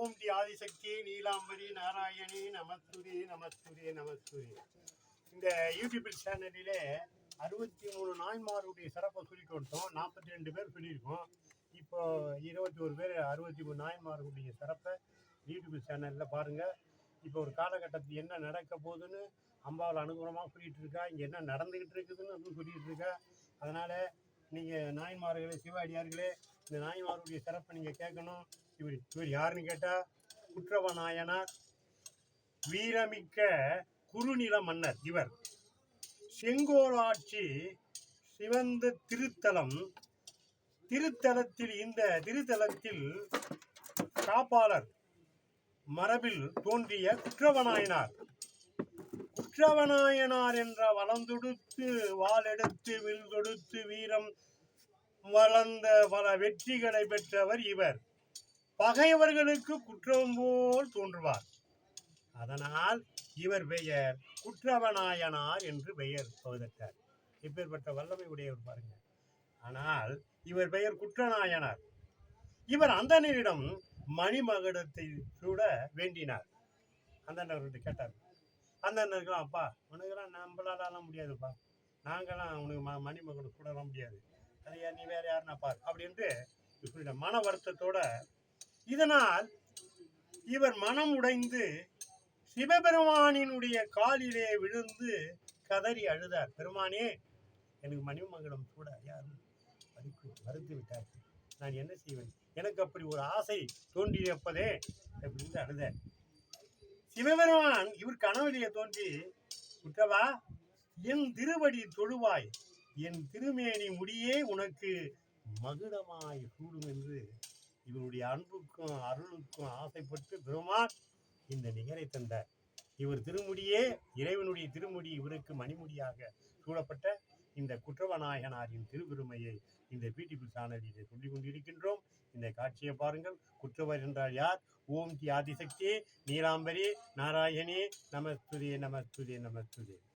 ஓம் தி ஆதிசக்தி நீலாம்பரி நாராயணி நமஸ்துதே நமஸ்துதே நமஸ்துதே. இந்த யூடியூப் சேனலிலே 63 நாயன்மாருடைய சிறப்பை சொல்லி கொடுத்தோம். 42 பேர் சொல்லியிருக்கோம். இப்போ 21 பேர் 63 நாயன்மாருடைய சிறப்பை யூடியூப் சேனலில் பாருங்கள். இப்போ ஒரு காலகட்டத்தில் என்ன நடக்க போகுதுன்னு அம்பாவில் அனுகூலமாக சொல்லிகிட்டு இருக்கா, இங்கே என்ன நடந்துக்கிட்டு இருக்குதுன்னு சொல்லிகிட்டு இருக்கா. அதனால் நீங்கள் நாயன்மார்களே, சிவாடியார்களே, இந்த நாயன்மாருடைய சிறப்பை நீங்கள் கேட்கணும். இவர் யாருன்னு கேட்டால் குற்றவ நாயனார், வீரமிக்க குறுநில மன்னர். இவர் செங்கோலாட்சி சிவந்த திருத்தலத்தில் இந்த திருத்தலத்தில் காப்பாளர் மரபில் தோன்றிய குற்றவநாயனார். குற்றவநாயனார் என்ற வளந்தொடுத்து வாளெடுத்து வில் தொடுத்து வீரம் வளர்ந்த பல வெற்றிகளை பெற்றவர் இவர். பகைவர்களுக்கு குற்றம் போல் தோன்றுவார். அதனால் இவர் பெயர் குற்றவநாயனார் என்று பெயர் பகுதட்டார். இப்பேற்பட்ட வல்லமை உடையவர் பாருங்க. ஆனால் இவர் பெயர் குற்றநாயனார். இவர் அந்தணரிடம் மணிமகுடத்தை சூட வேண்டினார். அந்தணர்கிட்ட கேட்டார். அந்தணர்களாம், அப்பா உனக்கெல்லாம் நம்மளாலாம் முடியாதுப்பா, நாங்களாம் உனக்கு மணிமகுடம் சூடலாம் முடியாது, அது நீ வேற யாருன்னா பார் அப்படின்ட்டு சொல்லிட்ட மன வருத்தத்தோட. இதனால் இவர் மனம் உடைந்து சிவபெருமானினுடைய காலிலே விழுந்து கதறி அழுதார். பெருமானே, எனக்கு மணிமகுடம் சூட யாரும் மறுத்து விட்டார், நான் என்ன செய்வேன், எனக்கு அப்படி ஒரு ஆசை தோன்றியப்பதே அப்படின்னு அழுத. சிவபெருமான் இவர் கனவிலேயே தோன்றி, குற்றவா, என் திருவடி தொழுவாய், என் திருமேனி முடியே உனக்கு மகுடமாய் சூடும் என்று இவருடைய அன்புக்கும் அருளுக்கும் ஆசைப்பட்டு பெருமான் இந்த நிகரை தந்தார். இவர் திருமுடியே, இறைவனுடைய திருமுடி இவருக்கு மணிமுடியாக சூழப்பட்ட இந்த குற்றவநாயனாரின் திருப்பெருமையை இந்த பிடிபி சேனலில் சொல்லிக் கொண்டிருக்கின்றோம். இந்த காட்சியை பாருங்கள். குற்றவர் என்றால் யார்? ஓம் தி ஆதிசக்தி நீலாம்பரி நாராயணி நமஸ்துதே நமஸ்துதே நமஸ்துதே.